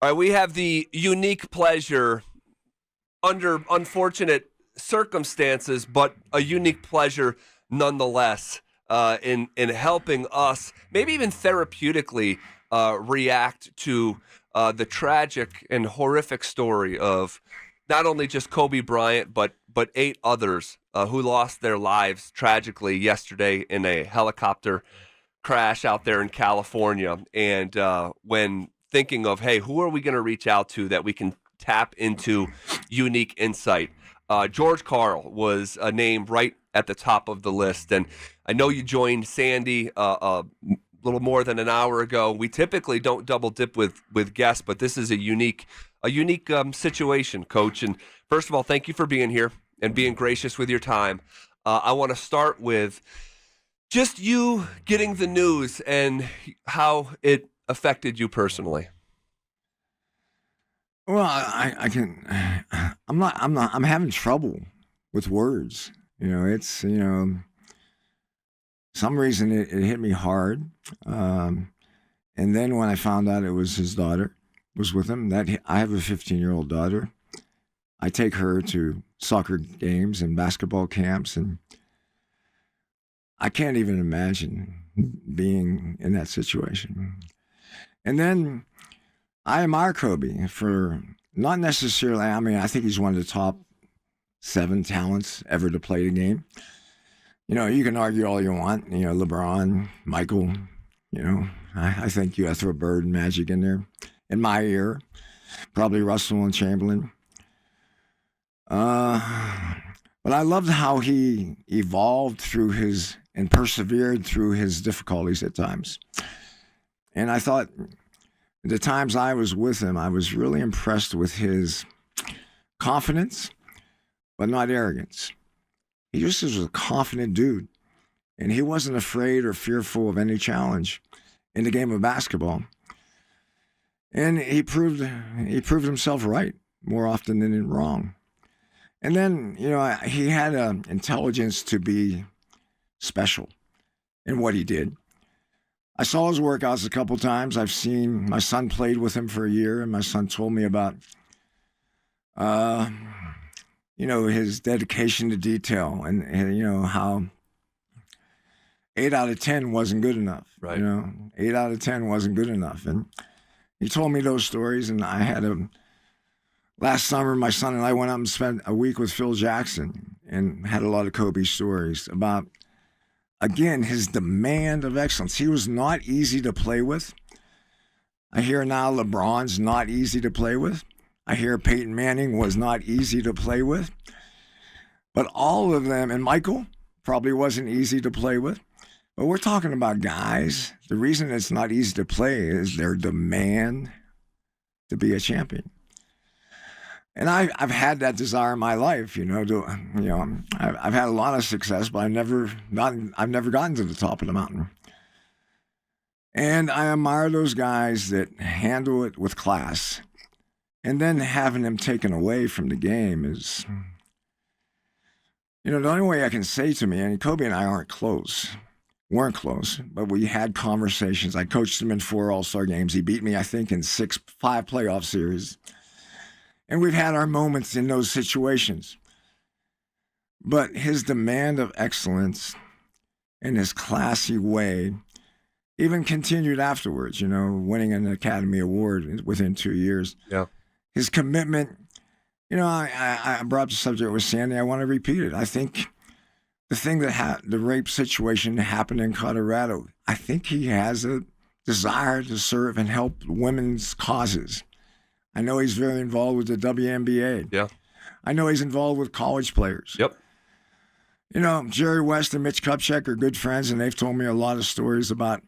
All right, we have the unique pleasure, under unfortunate circumstances, but a unique pleasure nonetheless, in helping us, maybe even therapeutically, react to the tragic and horrific story of not only just Kobe Bryant, but 8 others who lost their lives tragically yesterday in a helicopter crash out there in California. And when thinking of, hey, who are we going to reach out to that we can tap into unique insight? George Karl was a name right at the top of the list. And I know you joined Sandy a little more than an hour ago. We typically don't double dip with guests, but this is a unique situation, Coach. And first of all, thank you for being here and being gracious with your time. I want to start with just you getting the news and how it affected you personally. Well, I can. I'm having trouble with words. Some reason it hit me hard. And then when I found out it was his daughter was with him, I have a 15-year-old daughter. I take her to soccer games and basketball camps, and I can't even imagine being in that situation. And then I admire Kobe for not necessarily, I think he's one of the top 7 talents ever to play the game. You can argue all you want, LeBron, Michael, I think you have to throw Bird and Magic in there. In my ear, probably Russell and Chamberlain. But I loved how he evolved and persevered through his difficulties at times. And I thought the times I was with him, I was really impressed with his confidence, but not arrogance. He just was a confident dude. And he wasn't afraid or fearful of any challenge in the game of basketball. And he proved himself right more often than wrong. And then, he had an intelligence to be special in what he did. I saw his workouts a couple times. My son played with him for a year, and my son told me about, his dedication to detail and how 8 out of 10 wasn't good enough. Right. 8 out of 10 wasn't good enough. And he told me those stories, and last summer, my son and I went out and spent a week with Phil Jackson and had a lot of Kobe stories about, again, his demand of excellence. He was not easy to play with. I hear now LeBron's not easy to play with. I hear Peyton Manning was not easy to play with. But all of them, and Michael probably wasn't easy to play with. But we're talking about guys. The reason it's not easy to play is their demand to be a champion. And I've had that desire in my life, I've had a lot of success, but I've never gotten to the top of the mountain. And I admire those guys that handle it with class. And then having them taken away from the game is, the only way I can say to me, and Kobe and I weren't close, but we had conversations. I coached him in 4 All-Star games. He beat me, I think, in 5 playoff series. And we've had our moments in those situations. But his demand of excellence and his classy way even continued afterwards, winning an Academy Award within 2 years. Yeah. His commitment, I brought up the subject with Sandy. I want to repeat it. I think the thing the rape situation happened in Colorado, I think he has a desire to serve and help women's causes. I know he's very involved with the WNBA. Yeah. I know he's involved with college players. Yep. Jerry West and Mitch Kupchak are good friends, and they've told me a lot of stories about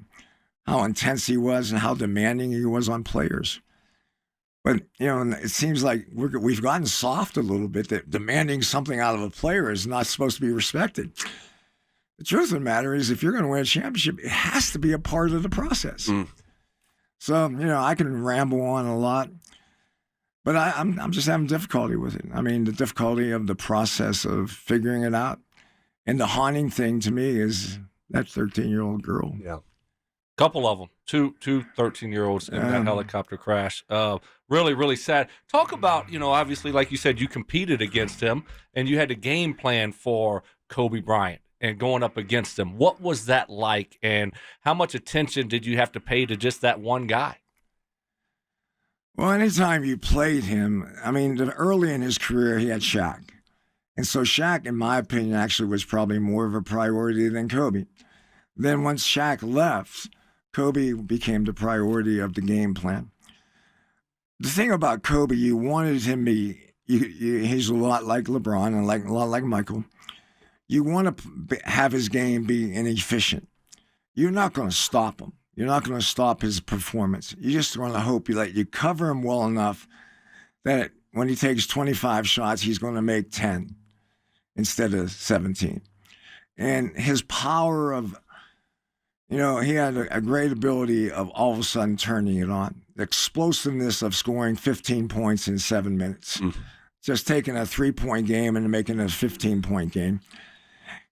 how intense he was and how demanding he was on players. But, it seems like we've gotten soft a little bit, that demanding something out of a player is not supposed to be respected. The truth of the matter is, if you're going to win a championship, it has to be a part of the process. So, I can ramble on a lot, but I'm just having difficulty with it. I mean, the difficulty of the process of figuring it out. And the haunting thing to me is that 13-year-old girl. Yeah. Couple of them, two 13-year-olds in that helicopter crash. Really, really sad. Talk about, obviously, like you said, you competed against him and you had a game plan for Kobe Bryant and going up against him. What was that like, and how much attention did you have to pay to just that one guy? Well, anytime you played him, I mean, early in his career, he had Shaq. And so Shaq, in my opinion, actually was probably more of a priority than Kobe. Then once Shaq left, Kobe became the priority of the game plan. The thing about Kobe, you wanted him to be, he's a lot like LeBron and a lot like Michael. You want to have his game be inefficient. You're not going to stop him. You're not going to stop his performance. You're just going to hope you cover him well enough that when he takes 25 shots, he's going to make 10 instead of 17. And his power of, he had a great ability of all of a sudden turning it on. The explosiveness of scoring 15 points in 7 minutes. Just taking a 3-point game and making it a 15-point game.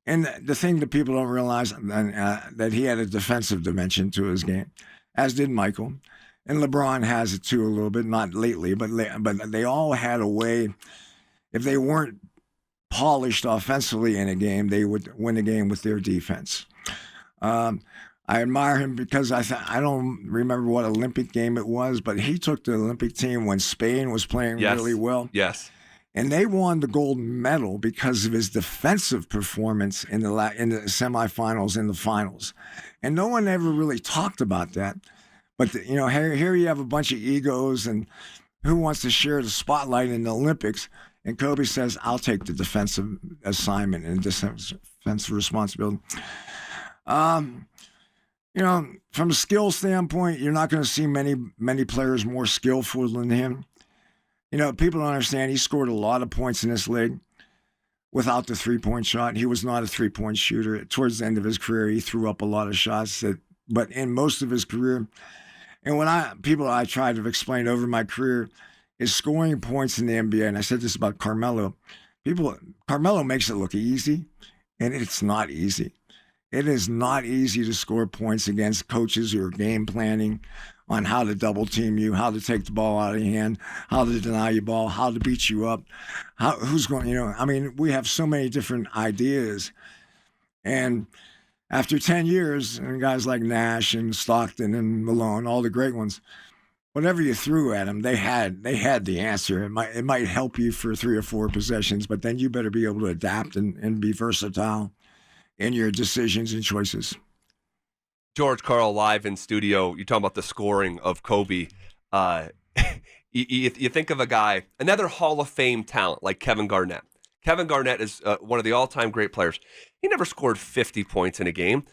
And the thing that people don't realize, that he had a defensive dimension to his game, as did Michael. And LeBron has it too a little bit, not lately, but they all had a way, if they weren't polished offensively in a game, they would win a game with their defense. I admire him because I don't remember what Olympic game it was, but he took the Olympic team when Spain was playing really well. Yes. And they won the gold medal because of his defensive performance in the semifinals and the finals. And no one ever really talked about that. But, here you have a bunch of egos and who wants to share the spotlight in the Olympics. And Kobe says, I'll take the defensive assignment and defensive responsibility. From a skill standpoint, you're not going to see many players more skillful than him. People don't understand he scored a lot of points in this league without the three-point shot. He was not a three-point shooter. Towards the end of his career, he threw up a lot of shots. But in most of his career, and I tried to explain over my career, is scoring points in the NBA, and I said this about Carmelo. Carmelo makes it look easy, and it's not easy. It is not easy to score points against coaches who are game planning on how to double team you, how to take the ball out of your hand, how to deny you ball, how to beat you up, who's going, we have so many different ideas. And after 10 years, and guys like Nash and Stockton and Malone, all the great ones, whatever you threw at them, they had the answer. It might help you for 3 or 4 possessions, but then you better be able to adapt and be versatile in your decisions and choices. George Karl live in studio. You're talking about the scoring of Kobe. You think of a guy, another Hall of Fame talent like Kevin Garnett. Kevin Garnett is one of the all-time great players. He never scored 50 points in a game.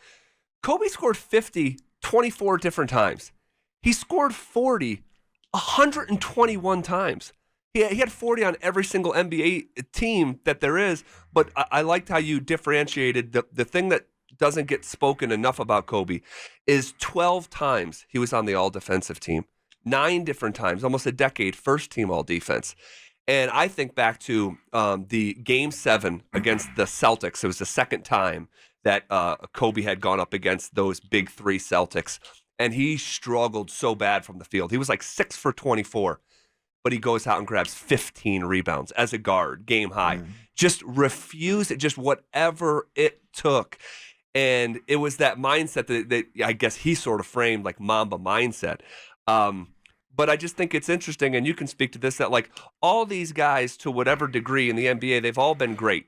Kobe scored 50 24 different times. He scored 40 121 times. He had 40 on every single NBA team that there is, but I liked how you differentiated. The thing that doesn't get spoken enough about Kobe is 12 times he was on the all-defensive team, 9 different times, almost a decade, first team all-defense. And I think back to the Game 7 against the Celtics. It was the second time that Kobe had gone up against those big 3 Celtics, and he struggled so bad from the field. He was like 6 for 24. But he goes out and grabs 15 rebounds as a guard, game high. Just refused it, just whatever it took. And it was that mindset that I guess he sort of framed like Mamba mindset. But I just think it's interesting, and you can speak to this, that like all these guys to whatever degree in the NBA, they've all been great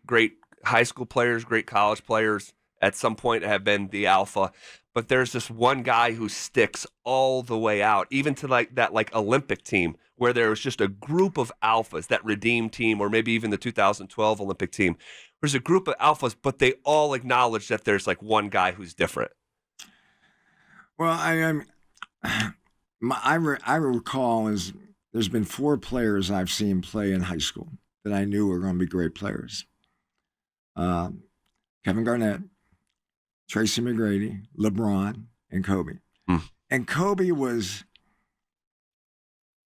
high school players, great college players, at some point have been the alpha. But there's this one guy who sticks all the way out, even to like that like Olympic team where there was just a group of alphas, that Redeem team, or maybe even the 2012 Olympic team. There's a group of alphas, but they all acknowledge that there's like one guy who's different. Well, I recall there's been 4 players I've seen play in high school that I knew were going to be great players. Kevin Garnett, Tracy McGrady, LeBron, and Kobe. And Kobe was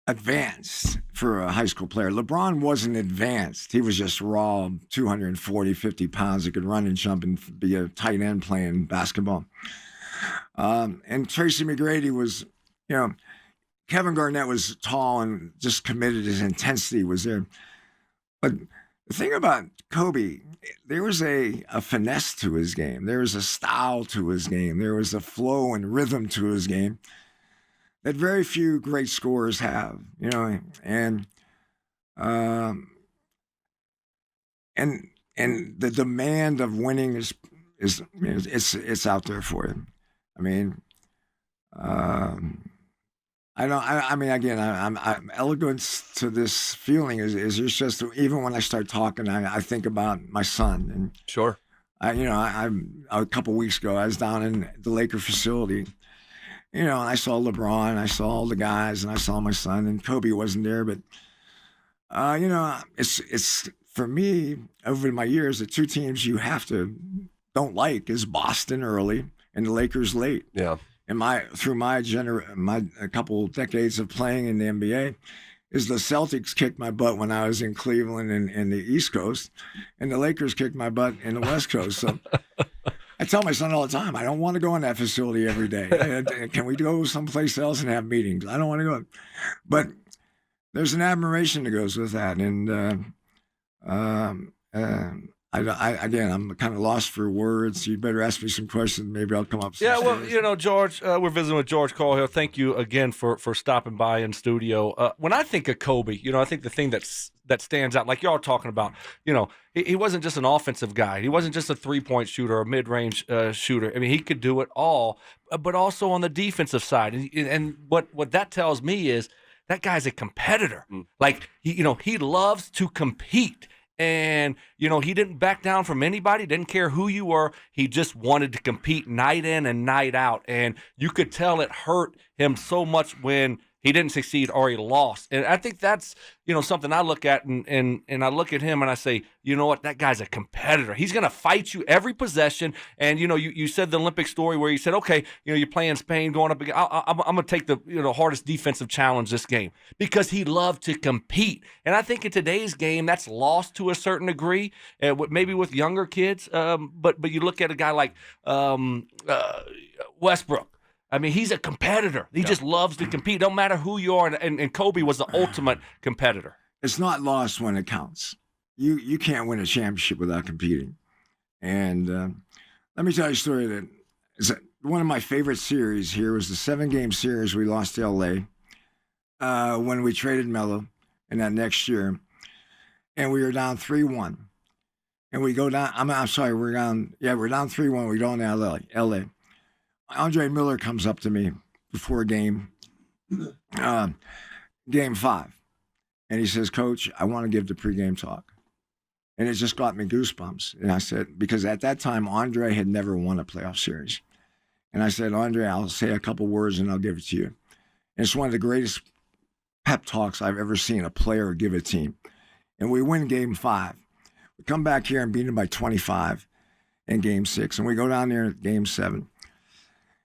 advanced for a high school player. LeBron wasn't advanced. He was just raw, 240, 50 pounds that could run and jump and be a tight end playing basketball. And Tracy McGrady was, Kevin Garnett was tall and just committed. His intensity was there. But the thing about Kobe, there was a finesse to his game. There was a style to his game. There was a flow and rhythm to his game that very few great scorers have, and the demand of winning is it's out there for him. I mean, I'm eloquence to this feeling is it's just even when I start talking, I think about my son. And Sure. A couple weeks ago, I was down in the Laker facility, and I saw LeBron, I saw all the guys, and I saw my son, and Kobe wasn't there. But, it's for me, over my years, the two teams you don't like is Boston early and the Lakers late. Yeah. And through my a couple decades of playing in the NBA, is the Celtics kicked my butt when I was in Cleveland and the East Coast, and the Lakers kicked my butt in the West Coast. So I tell my son all the time, I don't want to go in that facility every day. Can we go someplace else and have meetings? I don't want to go. But there's an admiration that goes with that, and I'm kind of lost for words. You better ask me some questions. Maybe I'll come up. Yeah, well, George, we're visiting with George Karl here. Thank you again for stopping by in studio. When I think of Kobe, I think the thing that stands out, like y'all talking about, he wasn't just an offensive guy. He wasn't just a three-point shooter or a mid-range shooter. I mean, he could do it all, but also on the defensive side. And what that tells me is that guy's a competitor. Like, he loves to compete. And, he didn't back down from anybody, didn't care who you were. He just wanted to compete night in and night out. And you could tell it hurt him so much when he didn't succeed or he lost. And I think that's, something I look at and I look at him and I say, you know what, that guy's a competitor. He's going to fight you every possession. And, you said the Olympic story where you said, okay, you're playing Spain going up again. I'm going to take the hardest defensive challenge this game because he loved to compete. And I think in today's game, that's lost to a certain degree, maybe with younger kids. But you look at a guy like Westbrook. I mean, he's a competitor. He just loves to compete. Don't matter who you are. And Kobe was the ultimate competitor. It's not lost when it counts. You can't win a championship without competing. And let me tell you a story that is one of my favorite series here was the 7-game series we lost to L.A. When we traded Melo in that next year. And we were down 3-1. And we go down. I'm sorry, we're down 3-1. We go down to L.A. Andre Miller comes up to me before game 5, and he says, "Coach, I want to give the pregame talk." And it just got me goosebumps. And I said, because at that time, Andre had never won a playoff series. And I said, "Andre, I'll say a couple words and I'll give it to you." And it's one of the greatest pep talks I've ever seen a player give a team. And we win game 5. We come back here and beat them by 25 in game 6. And we go down there in game 7.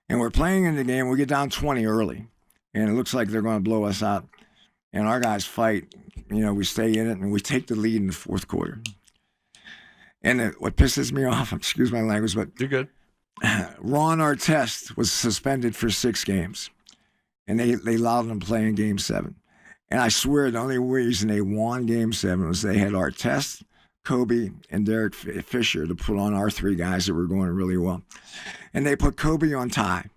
And we're playing in the game. We get down 20 early, and it looks like they're going to blow us out. And our guys fight. We stay in it, and we take the lead in the fourth quarter. And what pisses me off, excuse my language, but you're good. Ron Artest was suspended for 6 games, and they allowed him to play in Game 7. And I swear the only reason they won Game 7 was they had Artest, Kobe, and Derek Fisher to put on our 3 guys that were going really well. And they put Kobe on Ty,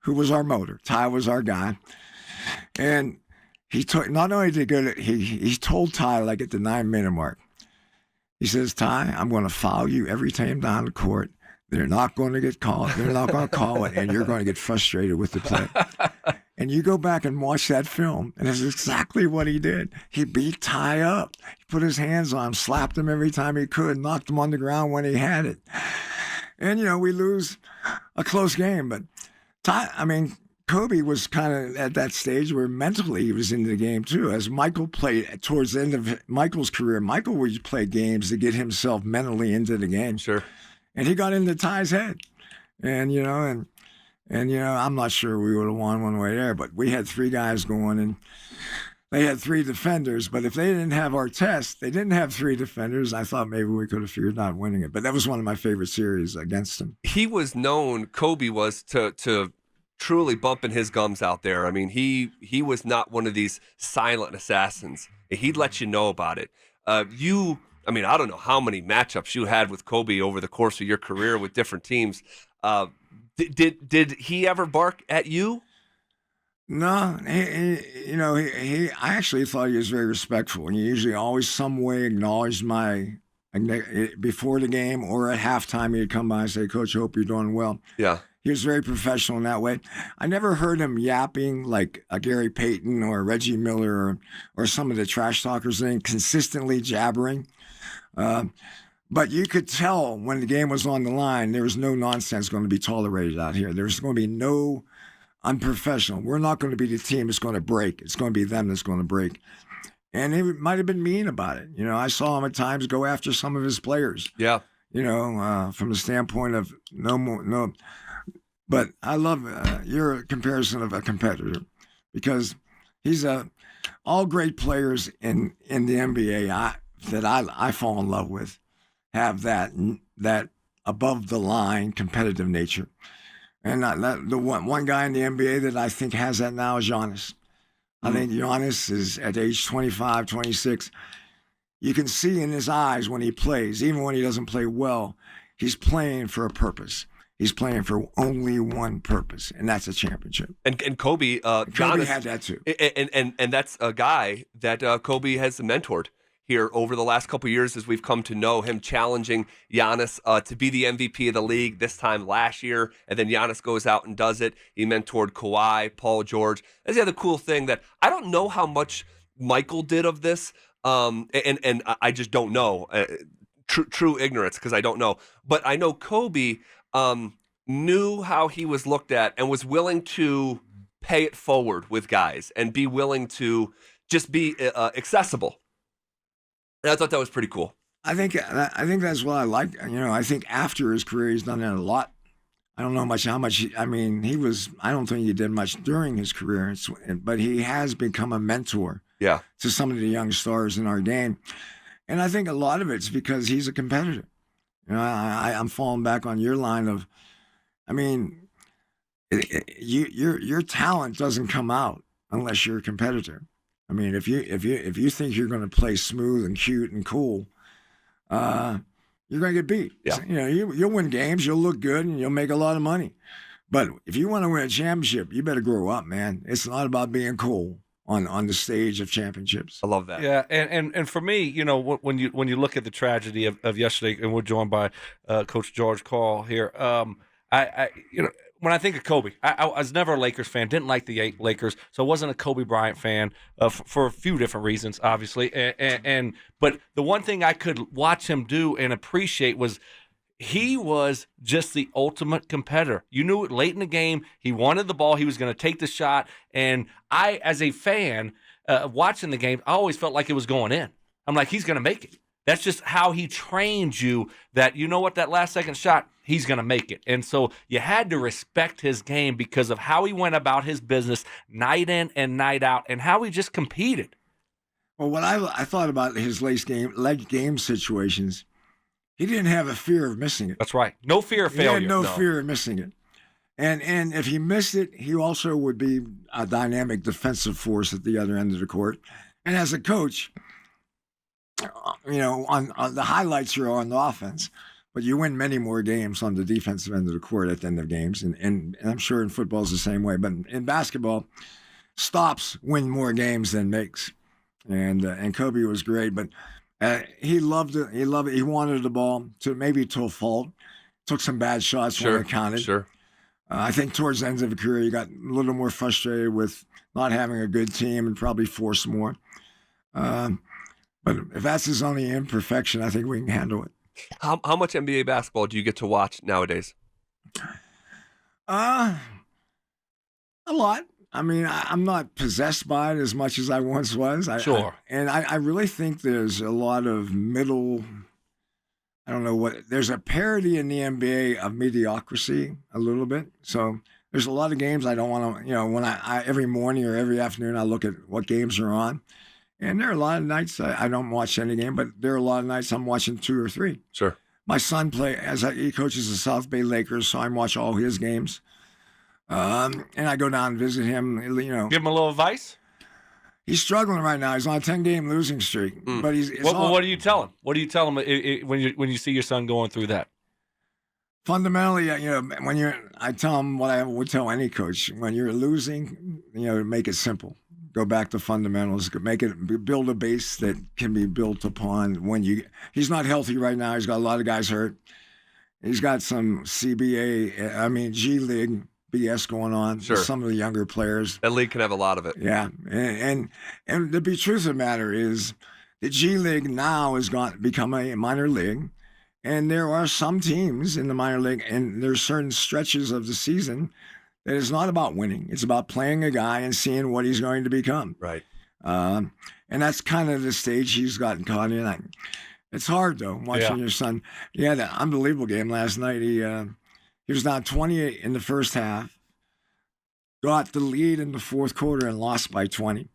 who was our motor. Ty was our guy. And he not only did he told Ty, like at the 9-minute mark, he says, "Ty, I'm going to foul you every time down the court. They're not going to get called. They're not going to call it, and you're going to get frustrated with the play." And you go back and watch that film, and it's exactly what he did. He beat Ty up. He put his hands on him, slapped him every time he could, knocked him on the ground when he had it. And, we lose a close game. But Kobe was kind of at that stage where mentally he was into the game too. As Michael played towards the end of Michael's career, Michael would play games to get himself mentally into the game. Sure. And he got into Ty's head. And, I'm not sure we would have won one way there, but we had 3 guys going. And they had 3 defenders, but if they didn't have Artest, they didn't have 3 defenders. I thought maybe we could have figured out winning it. But that was one of my favorite series against him. He was known, Kobe was, to truly bumping his gums out there. I mean, he was not one of these silent assassins. He'd let you know about it. I don't know how many matchups you had with Kobe over the course of your career with different teams. Did he ever bark at you? No, I actually thought he was very respectful. He usually always some way acknowledged before the game or at halftime. He'd come by and say, "Coach, hope you're doing well." Yeah. He was very professional in that way. I never heard him yapping like a Gary Payton or Reggie Miller or some of the trash talkers consistently jabbering. But you could tell when the game was on the line, there was no nonsense going to be tolerated out here. There's going to be no unprofessional. We're not going to be the team that's going to break. It's going to be them that's going to break. And he might have been mean about it. I saw him at times go after some of his players. Yeah. From the standpoint of no. But I love your comparison of a competitor because he's all great players in the NBA that I fall in love with have that above the line competitive nature. And the one guy in the NBA that I think has that now is Giannis. I think Giannis is at age 25, 26. You can see in his eyes when he plays, even when he doesn't play well, he's playing for a purpose. He's playing for only one purpose, and that's a championship. And Kobe, Kobe had that too. And that's a guy that Kobe has mentored here over the last couple of years as we've come to know him, challenging Giannis to be the MVP of the league this time last year, and then Giannis goes out and does it. He mentored Kawhi, Paul George. That's the other cool thing that I don't know how much Michael did of this, and I just don't know. True ignorance because I don't know. But I know Kobe knew how he was looked at and was willing to pay it forward with guys and be willing to just be accessible. And I thought that was pretty cool. I think that's what I like. I think after his career, he's done that a lot. I don't know how much. I don't think he did much during his career, but he has become a mentor. Yeah. To some of the young stars in our game, and I think a lot of it's because he's a competitor. I'm falling back on your line of, your talent doesn't come out unless you're a competitor. If you think you're going to play smooth and cute and cool, you're going to get beat. Yeah. You'll win games, you'll look good, and you'll make a lot of money. But if you want to win a championship, you better grow up, man. It's not about being cool on the stage of championships. I love that. Yeah, and for me, when you look at the tragedy of yesterday, and we're joined by Coach George Karl here, when I think of Kobe, I was never a Lakers fan, didn't like the Lakers, so I wasn't a Kobe Bryant fan for a few different reasons, obviously. But the one thing I could watch him do and appreciate was he was just the ultimate competitor. You knew it late in the game. He wanted the ball. He was going to take the shot. And I, as a fan, watching the game, I always felt like it was going in. I'm like, he's going to make it. That's just how he trained you that, that last second shot, he's going to make it. And so you had to respect his game because of how he went about his business night in and night out and how he just competed. Well, what I thought about his leg game situations, he didn't have a fear of missing it. That's right. No fear of failure. He had no fear of missing it. And if he missed it, he also would be a dynamic defensive force at the other end of the court. And as a coach, on the highlights are on the offense, but you win many more games on the defensive end of the court at the end of games. And I'm sure in football it's the same way. But in basketball, stops win more games than makes. And Kobe was great, but he loved it. He loved it. He wanted the ball to a fault. Took some bad shots when it counted. Sure. I think towards the end of the career, he got a little more frustrated with not having a good team and probably forced more. But if that's his only imperfection, I think we can handle it. How much NBA basketball do you get to watch nowadays? A lot. I'm not possessed by it as much as I once was. Sure. I really think there's a lot of there's a parody in the NBA of mediocrity a little bit. So There's a lot of games I don't want to, when I every morning or every afternoon I look at what games are on. And there are a lot of nights I don't watch any game, but there are a lot of nights I'm watching 2 or 3. Sure. My son he coaches the South Bay Lakers, so I watch all his games. And I go down and visit him, Give him a little advice? He's struggling right now. He's on a 10-game losing streak. But what do you tell him? What do you tell him when you see your son going through that? Fundamentally, I tell him what I would tell any coach. When you're losing, make it simple. Go back to fundamentals. Build a base that can be built upon. He's not healthy right now. He's got a lot of guys hurt. He's got some G League BS going on. Sure. With some of the younger players. That league can have a lot of it. Yeah, and the truth of the matter is, the G League now has become a minor league, and there are some teams in the minor league, and there's certain stretches of the season that it's not about winning. It's about playing a guy and seeing what he's going to become. Right. And that's kind of the stage he's gotten caught in. It's hard, though, watching your son. He had an unbelievable game last night. He was down 28 in the first half, got the lead in the fourth quarter, and lost by 20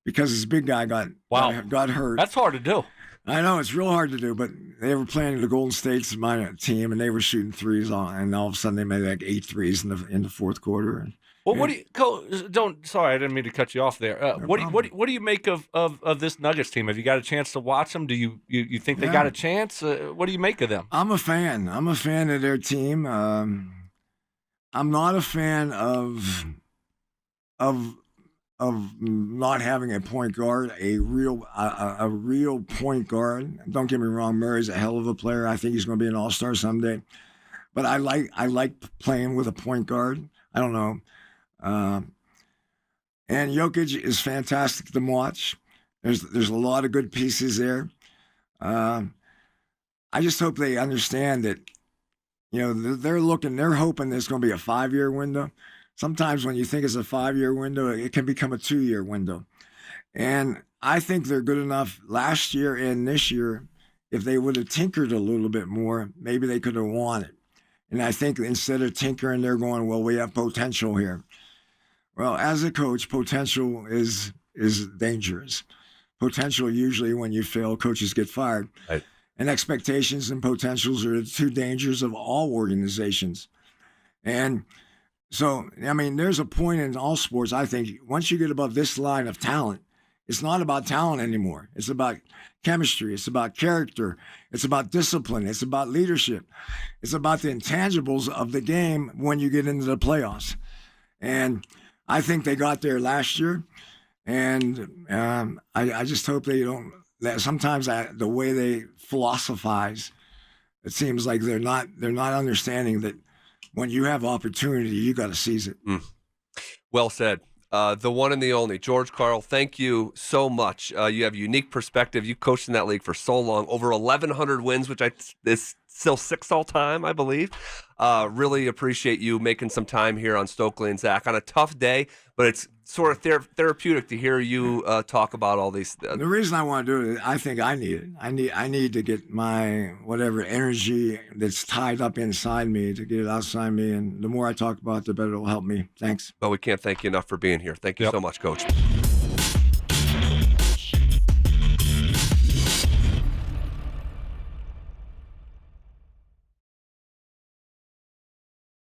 because his big guy got hurt. That's hard to do. I know, it's real hard to do, but they were playing the Golden State's my team, and they were shooting threes and all of a sudden they made like 8 threes in the fourth quarter. Well, what do you sorry, I didn't mean to cut you off there. What do you make of this Nuggets team? Have you got a chance to watch them? Do you think they got a chance? What do you make of them? I'm a fan. I'm a fan of their team. I'm not a fan of not having a point guard, a real point guard. Don't get me wrong, Murray's a hell of a player. I think he's going to be an all-star someday. But I like playing with a point guard. I don't know. And Jokic is fantastic to watch. There's a lot of good pieces there. I just hope they understand that, they're hoping there's going to be a 5-year window. Sometimes when you think it's a 5-year window, it can become a 2-year window. And I think they're good enough last year and this year. If they would have tinkered a little bit more, maybe they could have won it. And I think instead of tinkering, they're going, well, we have potential here. Well, as a coach, potential is dangerous. Potential, usually when you fail, coaches get fired. Right. And expectations and potentials are the 2 dangers of all organizations. And so, there's a point in all sports, I think, once you get above this line of talent, it's not about talent anymore. It's about chemistry. It's about character. It's about discipline. It's about leadership. It's about the intangibles of the game when you get into the playoffs. And I think they got there last year. And I just hope they don't. Sometimes the way they philosophize, it seems like they're not understanding that when you have opportunity, you got to seize it. Well said. The one and the only, George Karl, thank you so much. You have a unique perspective. You coached in that league for so long, over 1,100 wins, which is still 6th all time, I believe. Really appreciate you making some time here on Stokley and Zach on a tough day, but it's sort of therapeutic to hear you talk about all these. The reason I want to do it, I think I need it. I need to get my whatever energy that's tied up inside me to get it outside me, and the more I talk about it, the better it'll help me. Thanks. Well, we can't thank you enough for being here. Thank you so much, Coach.